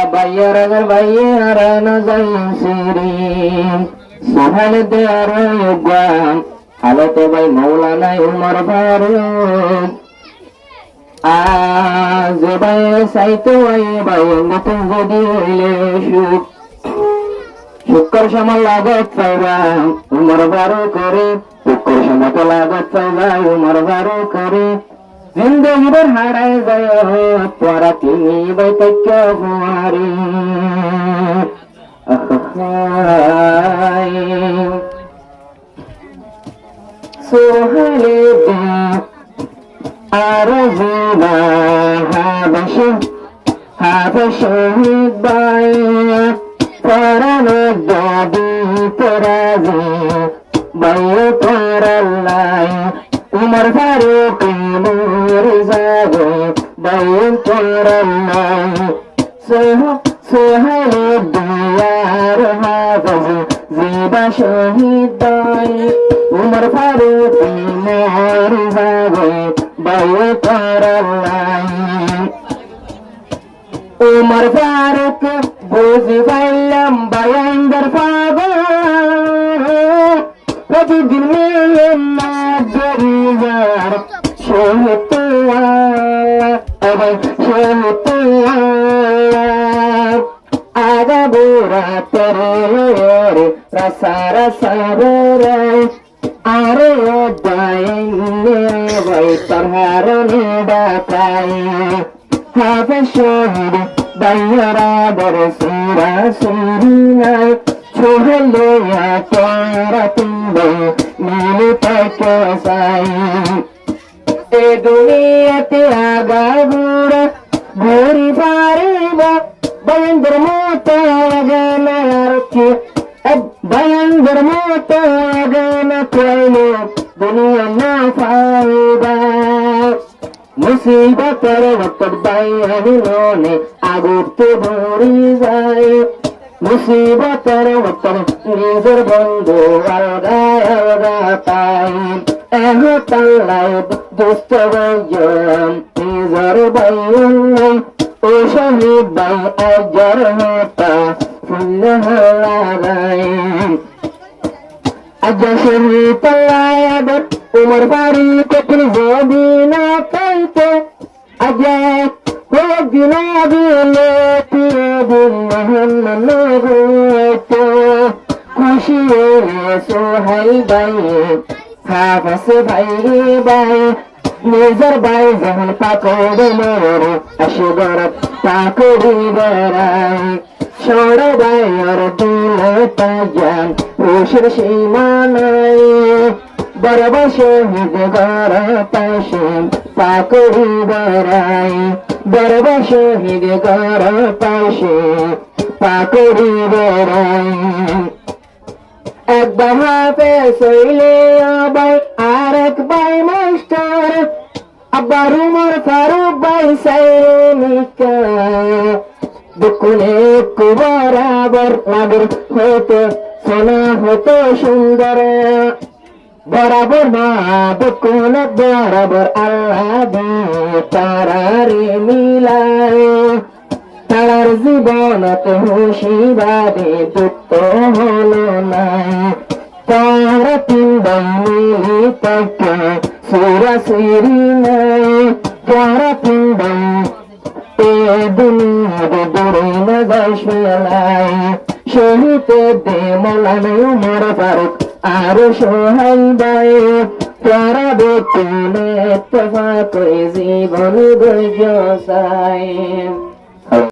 bayaragar bayarana zaysiri sohal dear yugam halote bay maulana umar faruk আজ bay সাইতো ay bay নতুন যদি হইলে সুখ শুকর সময় লাগত পাইবা উমর বারো করে শুকর সময় তো লাগত পাইবা উমর বারো করে জিন্দগির হারায় যায় তোরা তিনি বৈতক্য কুমারী সোহালে আর জিনা হাবশ বাই পরানো দাবি পরাজি বাইরে পরাল্লাই উমর ফারুক নূর যাবে বাইরে পরাল্লাই সোহেল দিয়ার হাফেজ জিবা শহীদ বাই উমর ফারুক নূর যাবে বাইরে পরাল্লাই উমর ফারুক বুঝি পাইলাম বায়ান্দার পাগল প্রতিদিন না জরিজার আগা বুড়া তেরে রসা রসা রে আরে দাইনে বই তরহারনে ডাকাই হাফে শহীদ বাইরা দরসুরা সুরিনা ছোহলে তোরা তুমবে মিলে পাকে সাই এ দুনিয়াতে আগা বুড়া ঘুরি পারিবা বয়ন্দর মতো আগানা রাখি বয়ন্দর মতো আগানা কইলে দুনিয়া না ফায়দা মুসিবতের वक्त বাইরে আগুতে ভরি যায় মুসিবতের वक्त নিজের বন্ধু আলগা আলগা পাই এহ তাল্লাই দোস্ত বজন নিজের বাইন ও শহীদ বাই আজর হতা ফুল লাগাই আজর শহীদ তাল্লাই আদর উমর ফারুক কোন যদি না পাইতো আজর কোন দিলে তিরদিন মহন্ন হতো খুশি সোহাই বাই হাফস ভাই বাই নিজের বাই যখন পাকড়ে মোরে আসগর পাকড়ি বেড়াই সর বাইর দিলে তাজান রোশের সীমা নাই বরবা শহীদ গর পাশে পাকড়ি বেড়াই বরবা শহীদ গর পাশে পাকড়ি বেড়াই একবার হাফেজ হইলে আবার আর এক বাই মাস্টার আবার উমর ফারুক বাই সাইনিকা দুকুনে বরাবর নাগর হতো সোনা হতো সুন্দর বরাবর না দুকুন বরাবর আল্লাহ দিয়ে তারারে মিলায় তার জীবনত হুশিবাদে দুঃখ হলো না তারা তিন মিলি তাকে সুরা সুরি নাই তারা তিন এ দুনিয়াতে দূরে না যাই শহীদে দে মৌলানা উমর ফারুক আর সোহাই বাই তারা বেতনে তফা করে জীবন গয়